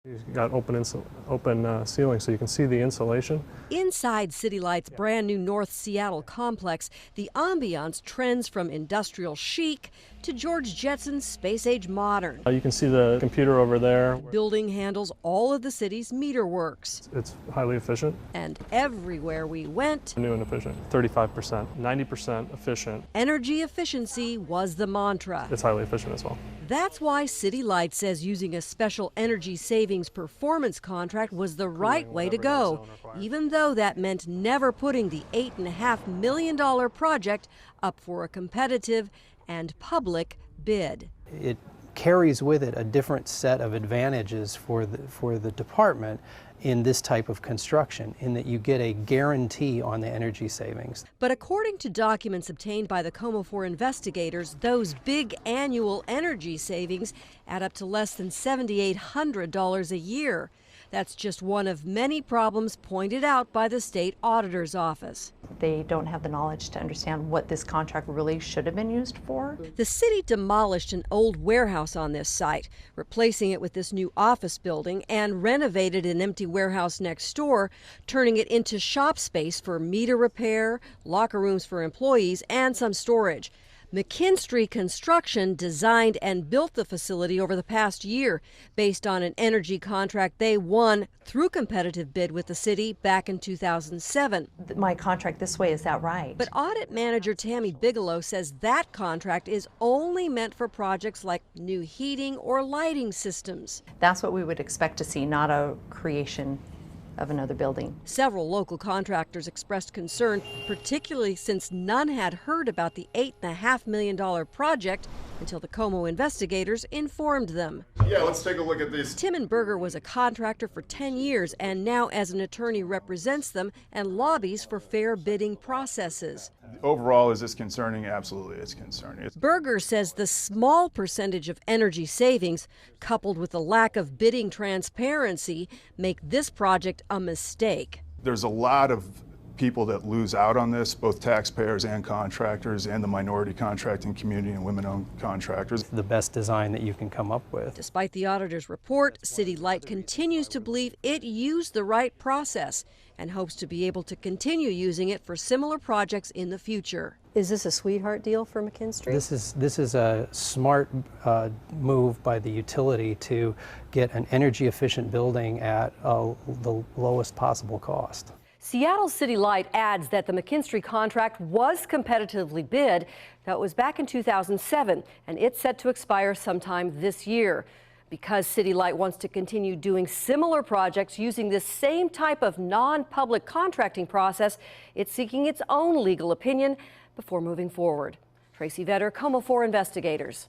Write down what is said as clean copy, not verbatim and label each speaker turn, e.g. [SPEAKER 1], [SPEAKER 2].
[SPEAKER 1] You've got open ceiling so you can see the insulation.
[SPEAKER 2] Inside City Light's brand new North Seattle complex, the ambiance trends from industrial chic to George Jetson's space-age modern.
[SPEAKER 1] You can see the computer over there.
[SPEAKER 2] The building handles all of the city's meter works.
[SPEAKER 1] It's highly efficient.
[SPEAKER 2] And everywhere we went,
[SPEAKER 1] New and efficient, 35%, 90% efficient.
[SPEAKER 2] Energy efficiency was the mantra.
[SPEAKER 1] It's highly efficient as well.
[SPEAKER 2] That's why City Light says using a special energy savings performance contract was the right way to go, even though that meant never putting the $8.5 million project up for a competitive and public bid.
[SPEAKER 3] It carries with it a different set of advantages for the department in this type of construction, in that you get a guarantee on the energy savings.
[SPEAKER 2] But according to documents obtained by the Como 4 investigators, those big annual energy savings add up to less than $7,800 a year. That's just one of many problems pointed out by the state auditor's office.
[SPEAKER 4] They don't have the knowledge to understand what this contract really should have been used for.
[SPEAKER 2] The city demolished an old warehouse on this site, replacing it with this new office building, and renovated an empty warehouse next door, turning it into shop space for meter repair, locker rooms for employees, and some storage. McKinstry Construction designed and built the facility over the past year based on an energy contract they won through competitive bid with the city back in 2007.
[SPEAKER 4] My contract this way, is that right?
[SPEAKER 2] But audit manager Tammy Bigelow says that contract is only meant for projects like new heating or lighting systems.
[SPEAKER 4] That's what we would expect to see, not a creation of another building.
[SPEAKER 2] Several local contractors expressed concern, particularly since none had heard about the $8.5 million project until the Como investigators informed them.
[SPEAKER 5] Yeah, let's take a look at these.
[SPEAKER 2] Tim Berger was a contractor for 10 years and now as an attorney represents them and lobbies for fair bidding processes.
[SPEAKER 5] Overall, is this concerning? Absolutely, it's concerning.
[SPEAKER 2] Berger says the small percentage of energy savings, coupled with the lack of bidding transparency, make this project a mistake.
[SPEAKER 5] There's a lot of people that lose out on this, both taxpayers and contractors and the minority contracting community and women-owned contractors.
[SPEAKER 3] The best design that you can come up with.
[SPEAKER 2] Despite the auditor's report, City Light continues to believe it used the right process and hopes to be able to continue using it for similar projects in the future.
[SPEAKER 6] Is this a sweetheart deal for McKinstry?
[SPEAKER 3] This is a smart move by the utility to get an energy efficient building at the lowest possible cost.
[SPEAKER 2] Seattle City Light adds that the McKinstry contract was competitively bid. That was back in 2007, and it's set to expire sometime this year. Because City Light wants to continue doing similar projects using this same type of non-public contracting process, it's seeking its own legal opinion before moving forward. Tracy Vetter, Como 4 investigators.